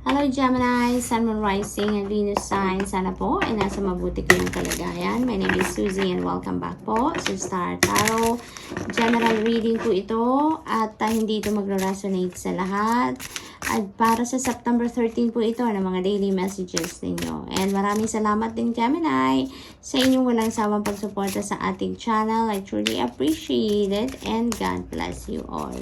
Hello Gemini, Sun, Moon, Rising, and Venus sign. Sana po ay nasa mabuti kayong kalagayan. My name is Susie and welcome back po sa Star Tarot. General reading po ito at hindi ito magre-resonate sa lahat. At para sa September 13 po ito ng mga daily messages ninyo. And maraming salamat din Gemini sa inyong walang sawang pagsuporta sa ating channel. I truly appreciate it and God bless you all.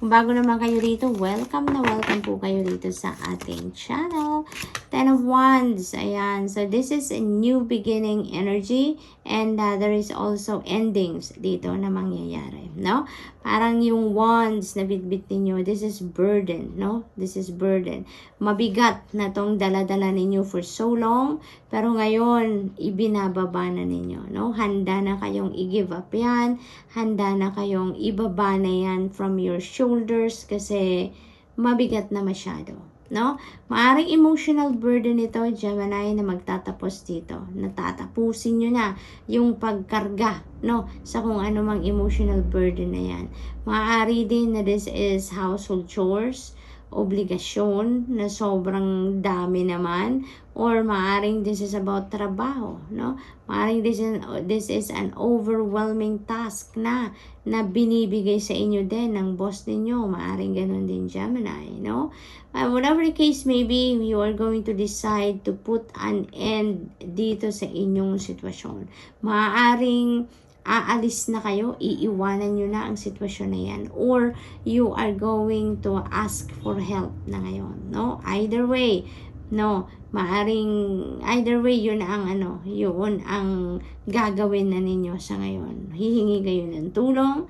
Kung bago naman kayo rito, welcome na welcome po kayo rito sa ating channel. Ten of Wands. Ayan. So this is a new beginning energy and there is also endings dito na mangyayari. No? Parang yung wands na bitbit ninyo, this is burden, no? This is burden. Mabigat na tong dala-dala ninyo for so long, pero ngayon, ibinababa na ninyo, no? Handa na kayong i-give up yan, handa na kayong ibaba na yan from your shoulders kasi mabigat na masyado. No? Maaring emotional burden ito, Gemini, na magtatapos dito. Natatapusin nyo na yung pagkarga, no? Sa kung ano mang emotional burden na yan. Maaari din na this is household chores, obligasyon na sobrang dami naman, or maaring this is about trabaho, no? Maaring this is an overwhelming task na binibigay sa inyo din ng boss ninyo. Maaring ganun din Gemini, no? Whatever the case may be, you are going to decide to put an end dito sa inyong sitwasyon. Maaring aalis na kayo, iiwanan nyo na ang sitwasyon na yan, or you are going to ask for help na ngayon, no? Either way, no, maaring either way yun ang yun ang gagawin na ninyo sa ngayon. Hihingi kayo ng tulong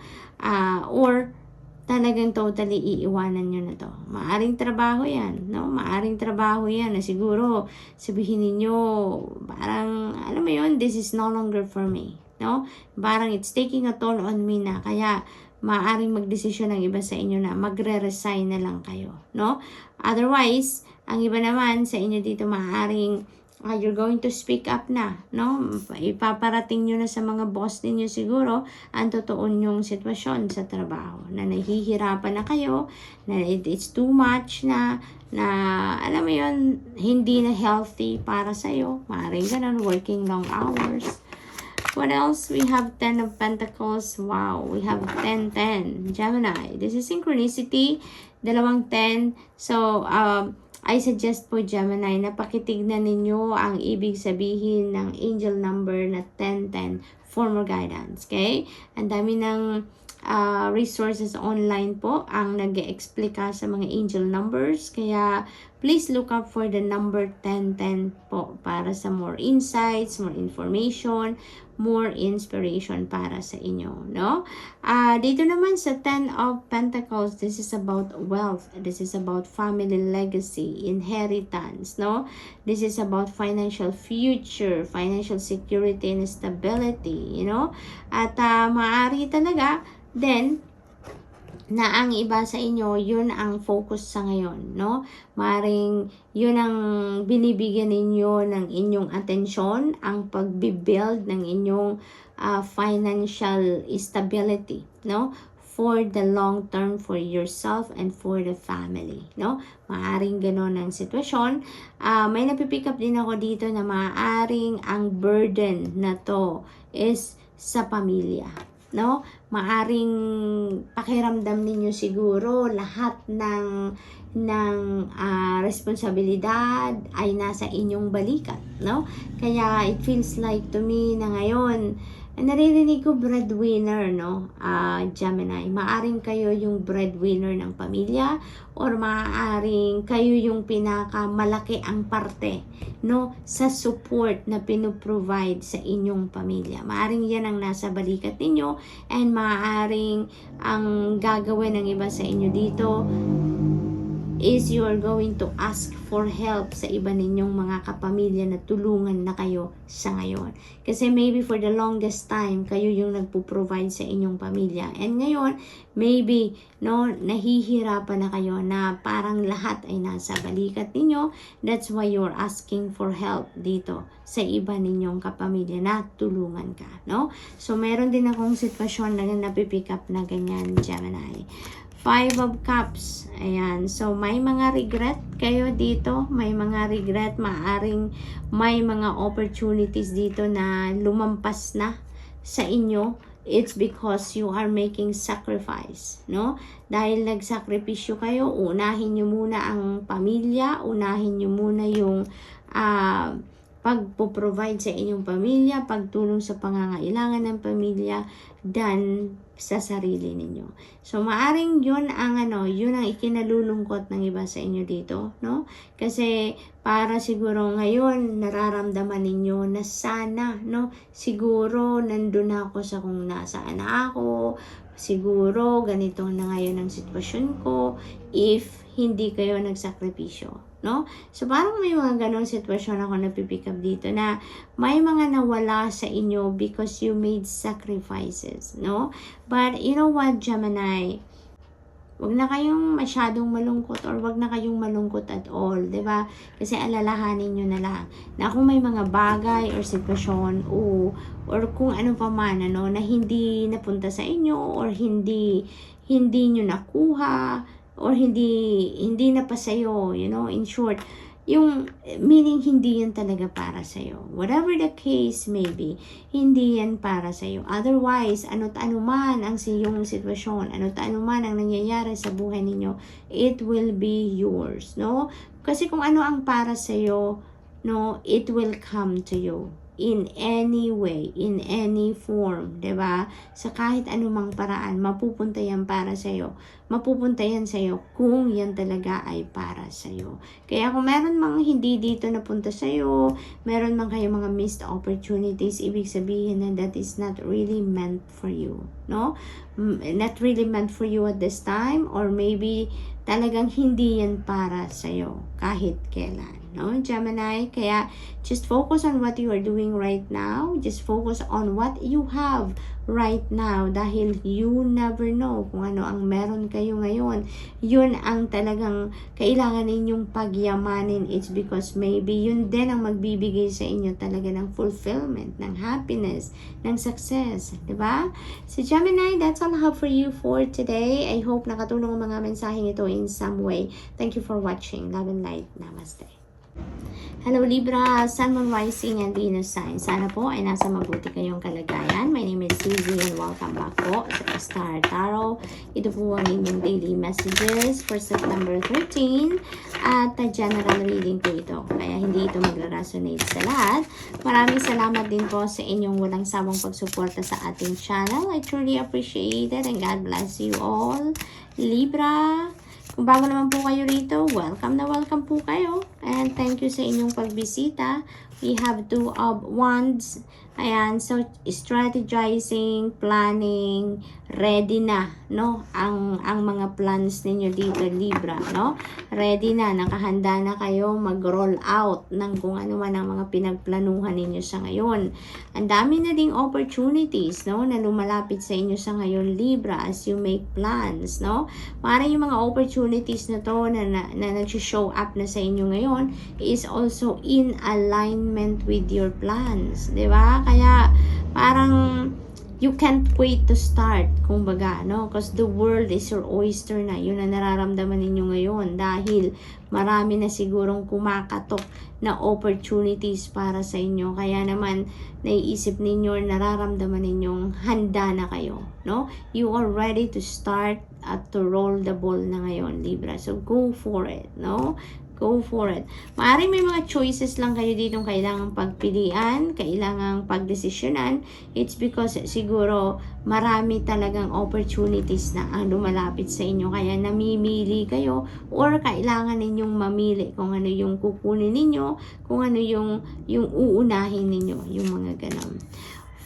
or talagang totally iiwanan nyo na to. Maaring trabaho yan, no? Maaring trabaho yan na siguro sabihin ninyo, parang, alam mo yun, this is no longer for me, no? Parang it's taking a toll on me na, kaya maaring magdesisyon ng iba sa inyo na magre-resign na lang kayo, no? Otherwise, ang iba naman sa inyo dito maaring you're going to speak up na, no? Ipaparating nyo na sa mga boss ninyo siguro ang totoo nyong sitwasyon sa trabaho. Na nahihirapan na kayo, na it's too much na alam mo yun, hindi na healthy para sa'yo. Maaaring ganun, working long hours. What else? We have 10 of Pentacles. Wow, we have 10-10. Gemini. This is synchronicity. Dalawang 10. So, I suggest po Gemini na pakitignan ninyo ang ibig sabihin ng angel number na 1010 for more guidance. Okay? Ang dami ng resources online po ang nag-explica sa mga angel numbers. Kaya please look up for the number 1010 po para sa more insights, more information, more inspiration para sa inyo, no? Dito naman sa 10 of Pentacles, this is about wealth. This is about family legacy, inheritance, no? This is about financial future, financial security and stability, you know? At maaari talaga then na ang iba sa inyo, yun ang focus sa ngayon, no? Maring yun ang binibigyan ninyo ng inyong atensyon, ang pagbibuild ng inyong financial stability, no? For the long term, for yourself and for the family, no? Maaring gano'n ang sitwasyon. May napipick up din ako dito na maaring ang burden na to is sa pamilya, no? Maaring pakiramdam ninyo siguro lahat ng responsibilidad ay nasa inyong balikat, no? Kaya it feels like to me na ngayon naririnig ko breadwinner, no? Gemini, maaring kayo yung breadwinner ng pamilya or maaring kayo yung pinakamalaki ang parte, no? Sa support na pinoprovide sa inyong pamilya. Maaring yan ang nasa balikat ninyo and maaring ang gagawin ng iba sa inyo dito is you are going to ask for help sa iba ninyong mga kapamilya na tulungan na kayo sa ngayon. Kasi maybe for the longest time, kayo yung nagpo-provide sa inyong pamilya. And ngayon, maybe, no, nahihirapan na kayo na parang lahat ay nasa balikat ninyo. That's why you're asking for help dito sa iba ninyong kapamilya na tulungan ka, no? So, meron din akong sitwasyon na napipick up na ganyan, Gemini. Five of Cups. Ayan. So, may mga regret kayo dito. May mga regret. Maaring may mga opportunities dito na lumampas na sa inyo. It's because you are making sacrifice, no? Dahil nagsakripisyo kayo, unahin nyo muna ang pamilya, unahin nyo muna yung pagpo-provide sa inyong pamilya, pagtulong sa pangangailangan ng pamilya, than sa sarili ninyo. So, maaring yun ang yun ang ikinalulungkot ng iba sa inyo dito, no? Kasi para siguro ngayon nararamdaman ninyo na sana, no? Siguro nandun ako sa kung nasaan ako, siguro ganito na ngayon ang sitwasyon ko if hindi kayo nagsakripisyo. No? So, parang may mga ganong sitwasyon ako napipick up dito na may mga nawala sa inyo because you made sacrifices, no? But, you know what, Gemini? Wag na kayong masyadong malungkot or wag na kayong malungkot at all, di ba? Kasi alalahanin nyo na lang na kung may mga bagay or sitwasyon or kung ano pa man, na hindi napunta sa inyo or hindi nyo nakuha, or hindi na pa sa'yo, in short, yung meaning hindi yan talaga para sa'yo. Whatever the case may be, hindi yan para sa'yo. Otherwise, ano't ano man ang yung sitwasyon, ano't ano man ang nangyayari sa buhay ninyo, it will be yours, no? Kasi kung ano ang para sa'yo, no, it will come to you. In any way, in any form, diba? Sa kahit anumang paraan, mapupunta yan para sa'yo. Mapupunta yan sa'yo kung yan talaga ay para sa'yo. Kaya kung meron mang hindi dito napunta sa'yo, meron mang kayo mga missed opportunities, ibig sabihin na that is not really meant for you, no? Not really meant for you at this time, or maybe talagang hindi yan para sa'yo kahit kailan. No, Gemini, kaya just focus on what you are doing right now. Just focus on what you have right now dahil you never know kung ano ang meron kayo ngayon. Yun ang talagang kailangan ninyong pagyamanin. It's because maybe yun din ang magbibigay sa inyo talaga ng fulfillment, ng happiness, ng success. Diba? So Gemini, that's all I have for you for today. I hope nakatulong ang mga mensaheng ito in some way. Thank you for watching. Love and light. Namaste. Hello Libra, Sun, Moon, Rising, and Venus sign. Sana po ay nasa mabuti kayong kalagayan. My name is Suzy and welcome back po sa Star Tarot. Ito po ang inyong daily messages for September 13 at general reading po ito. Kaya hindi ito magra-resonate sa lahat. Maraming salamat din po sa inyong walang sawang pagsuporta sa ating channel. I truly appreciate it and God bless you all. Libra, kung bago naman po kayo rito, welcome na welcome po kayo. And thank you sa inyong pagbisita. We have 2 of Wands. Ayan, so strategizing, planning, ready na, no? Ang mga plans ninyo dito, Libra, no? Ready na, nakahanda na kayo mag-roll out ng kung ano man ang mga pinagplanuhan ninyo sa ngayon. Ang dami na ding opportunities, no? Na lumalapit sa inyo sa ngayon, Libra, as you make plans, no? Parang yung mga opportunities na to na nag-show up na sa inyo ngayon is also in alignment with your plans, di ba? Kaya parang you can't wait to start, kumbaga, no? Because the world is your oyster na. Yun ang nararamdaman ninyo ngayon dahil marami na sigurong kumakatok na opportunities para sa inyo. Kaya naman, naiisip ninyo, nararamdaman ninyong handa na kayo, no? You are ready to start at to roll the ball na ngayon, Libra. So, go for it, no? Go for it. Maaaring may mga choices lang kayo dito kailangang pagpilian, kailangang pagdesisyonan. It's because siguro marami talagang opportunities na ang lumalapit sa inyo. Kaya namimili kayo or kailangan ninyong mamili kung ano yung kukunin ninyo, kung ano yung uunahin ninyo, yung mga ganon.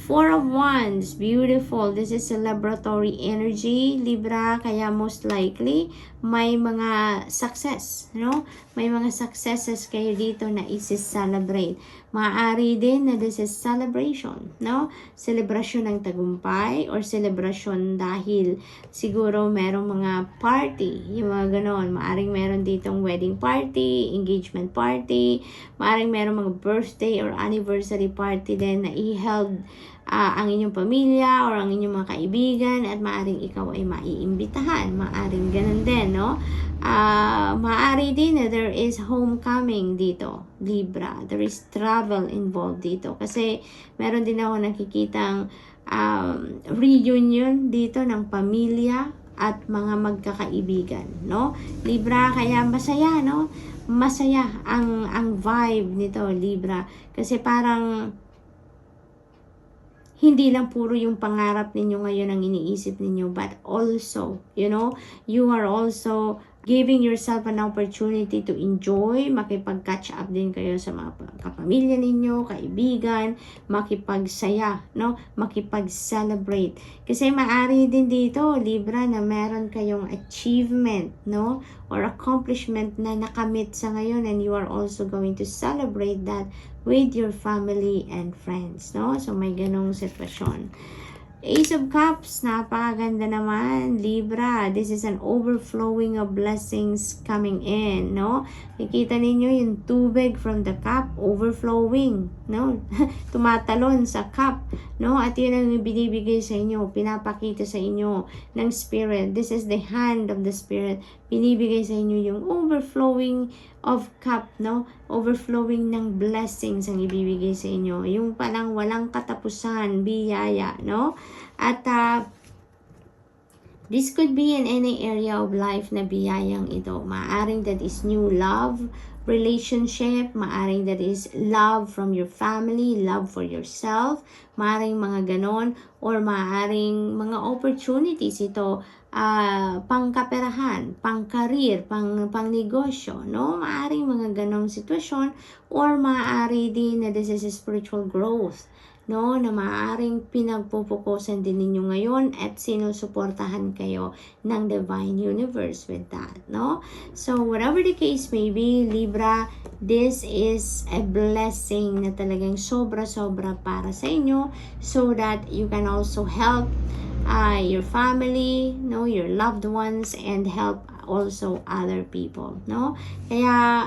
4 of Wands, beautiful. This is celebratory energy, Libra, kaya most likely may mga success, no? May mga successes kayo dito na isi-celebrate. Maaari din na this is celebration, no? Celebration ng tagumpay or celebration dahil siguro merong mga party, yung mga ganon. Maaring meron ditong wedding party, engagement party, maaring meron mga birthday or anniversary party din na i-held ang inyong pamilya or ang inyong mga kaibigan at maaring ikaw ay maiimbitahan. Maaring ganun din, no? Maari din na there is homecoming dito, Libra. There is travel involved dito. Kasi meron din ako nakikitang reunion dito ng pamilya at mga magkakaibigan, no? Libra, kaya masaya, no? Masaya ang vibe nito, Libra. Kasi parang hindi lang puro yung pangarap ninyo ngayon ang iniisip ninyo, but also, you are also giving yourself an opportunity to enjoy, makipag-catch up din kayo sa mga kapamilya ninyo, kaibigan, makipagsaya, no? Makipag-celebrate. Kasi maaari din dito, Libra, na meron kayong achievement, no? Or accomplishment na nakamit sa ngayon, and you are also going to celebrate that with your family and friends, no? So may ganong sitwasyon. Ace of Cups, napakaganda naman, Libra. This is an overflowing of blessings coming in, no? Nakikita ninyo yung tubig from the cup overflowing, no? Tumatalon sa cup, no? At yun ang binibigay sa inyo, pinapakita sa inyo ng Spirit. This is the hand of the Spirit. Binibigay sa inyo yung overflowing of cup, no? Overflowing ng blessings ang ibibigay sa inyo. Yung palang walang katapusan, biyaya, no? At this could be in any area of life na biyayang ito. Maaring that is new love, relationship, maaring that is love from your family, love for yourself, maaring mga ganon, or maaring mga opportunities ito, pangkaperahan, pang-career, pang-negosyo, no? Maaring mga ganong sitwasyon, or maaari din na this is a spiritual growth, no, na maaaring pinagpupukusan din ninyo ngayon at sinusuportahan kayo ng Divine Universe with that, no? So, whatever the case may be, Libra, this is a blessing na talagang sobra-sobra para sa inyo so that you can also help your family, no, your loved ones, and help also other people, no? Kaya,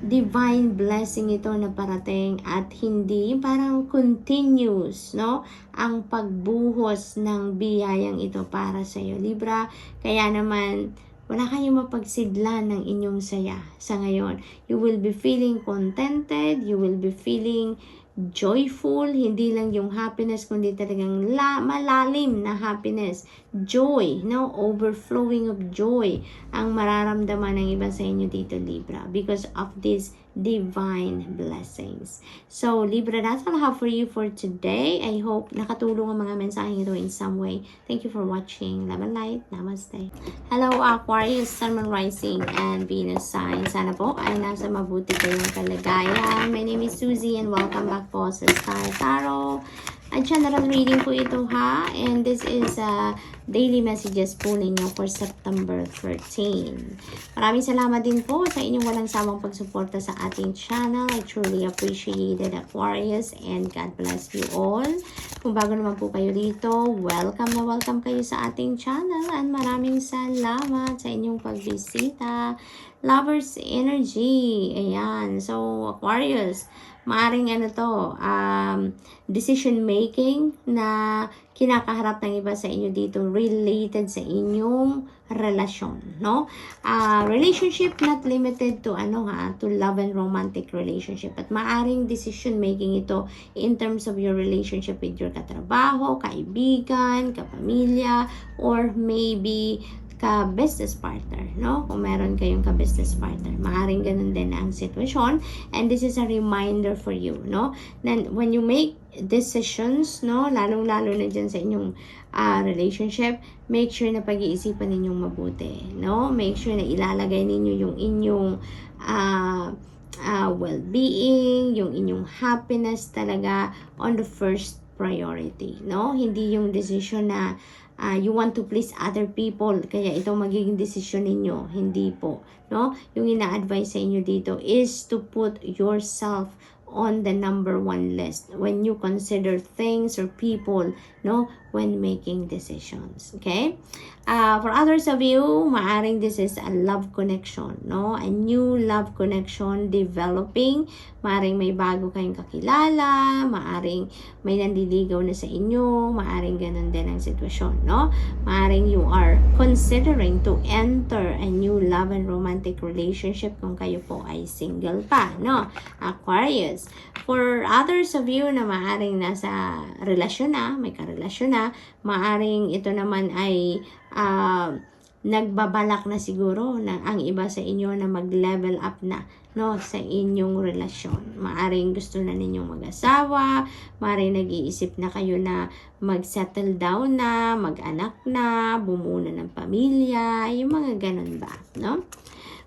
divine blessing ito na parating at hindi parang continuous, no? Ang pagbuhos ng biyayang ito para sa iyo, Libra. Kaya naman, wala kayong mapagsidlan ng inyong saya sa ngayon. You will be feeling contented, you will be feeling joyful, hindi lang yung happiness, kundi talagang malalim na happiness, joy, no? Overflowing of joy ang mararamdaman ng iba sa inyo dito, Libra, because of these divine blessings. So, Libra, that's all I have for you for today. I hope nakatulong ang mga mensaheng ito in some way. Thank you for watching. Love and light. Namaste. Hello, Aquarius, Sun, Moon, Rising, and Venus sign. Sana po ay nasa mabuti kayong kalagayan. My name is Suzy and welcome back po sa Star Tarot. At general reading po ito, ha? And this is daily messages po ninyo for September 13. Maraming salamat din po sa inyong walang sawang pagsuporta sa ating channel. I truly appreciate it, Aquarius, and God bless you all. Kung bago naman po kayo dito, welcome na welcome kayo sa ating channel, and maraming salamat sa inyong pagbisita. Lovers energy. Ayan. So, Aquarius, maaring decision making na kinakaharap ng iba sa inyo dito related sa inyong relasyon, no? Relationship not limited to to love and romantic relationship, at maaring decision making ito in terms of your relationship with your katrabaho, kaibigan, kapamilya, or maybe ka-business partner, no? Kung meron kayong ka-business partner, maaaring ganun din ang sitwasyon. And this is a reminder for you, no? Then, when you make decisions, no? Lalong-lalo na dyan sa inyong relationship, make sure na pag-iisipan ninyong mabuti, no? Make sure na ilalagay ninyo yung inyong well-being, yung inyong happiness talaga on the first priority, no? Hindi yung decision na you want to please other people, kaya ito magiging desisyon ninyo. Hindi po, no? Yung ina-advise sa inyo dito is to put yourself on the number one list when you consider things or people, no? when making decisions. Okay? For others of you, maaring this is a love connection, no? A new love connection developing. Maaring may bago kayong kakilala, maaring may nandiligaw na sa inyo, maaring ganun din ang sitwasyon, no? Maaring you are considering to enter a new love and romantic relationship kung kayo po ay single pa, no? Aquarius. For others of you na maaring nasa relasyon na, may karelasyon na, maaring ito naman ay nagbabalak na siguro na ang iba sa inyo na mag-level up na, no, sa inyong relasyon. Maaring gusto na ninyong mag-asawa, maaring nag-iisip na kayo na mag-settle down na, mag-anak na, bumuo na ng pamilya, yung mga ganun ba, no?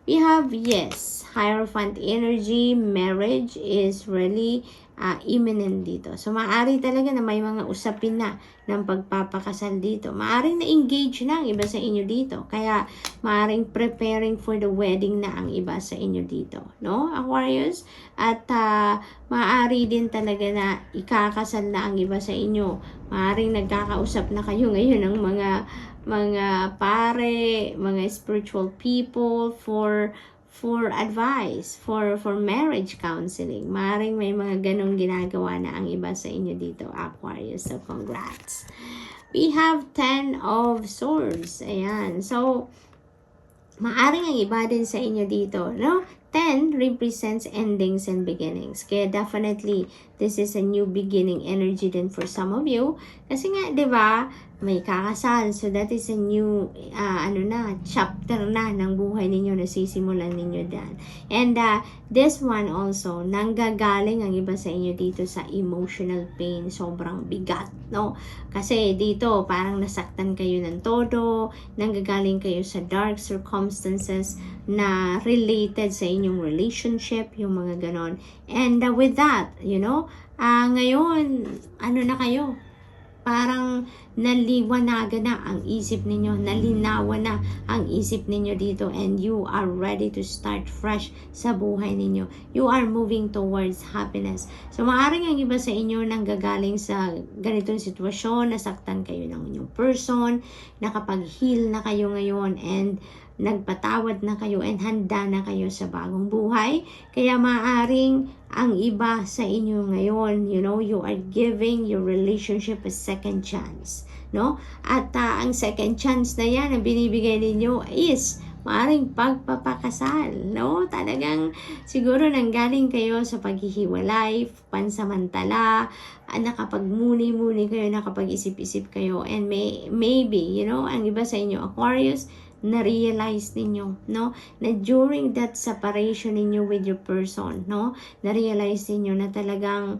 We have, yes, Hierophant energy, marriage is really imminent dito. So, maaari talaga na may mga usapin na ng pagpapakasal dito. Maaring na-engage na ang iba sa inyo dito. Kaya, maaring preparing for the wedding na ang iba sa inyo dito. No, Aquarius? At maaari din talaga na ikakasal na ang iba sa inyo. Maaring nagkakausap na kayo ngayon ng mga pare, mga spiritual people for advice, for marriage counseling. Maaaring may mga ganong ginagawa na ang iba sa inyo dito, Aquarius. So, congrats. We have 10 of Swords. Ayan. So, maaaring ang iba din sa inyo dito, no? 10 represents endings and beginnings. Kaya definitely, this is a new beginning energy din for some of you. Kasi nga, di ba, may kakasal. So, that is a new, chapter na ng buhay ninyo na sisimulan ninyo dyan. And this one also, nanggagaling ang iba sa inyo dito sa emotional pain. Sobrang bigat, no? Kasi dito, parang nasaktan kayo ng todo, nanggagaling kayo sa dark circumstances na related sa inyong relationship, yung mga ganon. And with that, ngayon, na kayo? Parang naliwanagan na ang isip ninyo, nalinawan na ang isip ninyo dito, and you are ready to start fresh sa buhay ninyo. You are moving towards happiness. So, maaaring ang iba sa inyo nanggagaling sa ganitong sitwasyon, nasaktan kayo ng inyong person, nakapag-heal na kayo ngayon, and nagpatawad na kayo, and handa na kayo sa bagong buhay. Kaya maaaring ang iba sa inyo ngayon, you are giving your relationship a second chance, no? At ang second chance na yan na binibigay ninyo is maaaring pagpapakasal, no? Talagang siguro nanggaling kayo sa paghihiwalay, pansamantala, nakapagmuni-muni kayo, nakapag-isip-isip kayo, and maybe, ang iba sa inyo, Aquarius, na-realize ninyo, no? Na during that separation ninyo with your person, no? Na-realize ninyo na talagang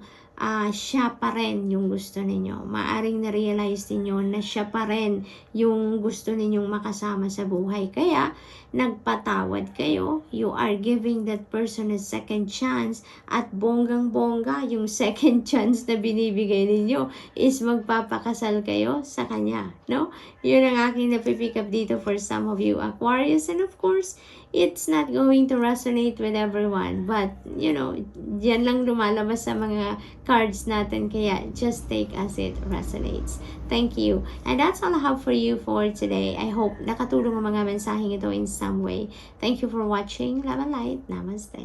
siya pa rin yung gusto ninyo. Maaring na-realize ninyo na siya pa rin yung gusto ninyong makasama sa buhay. Kaya, nagpatawad kayo. You are giving that person a second chance, at bonggang-bongga yung second chance na binibigay ninyo is magpapakasal kayo sa kanya, no? Yun ang aking napipick up dito for some of you, Aquarius. And of course, it's not going to resonate with everyone. But, diyan lang lumalabas sa mga cards natin. Kaya, just take as it resonates. Thank you. And that's all I have for you for today. I hope nakatulong ang mga mensaheng ito in some way. Thank you for watching. Love and light. Namaste.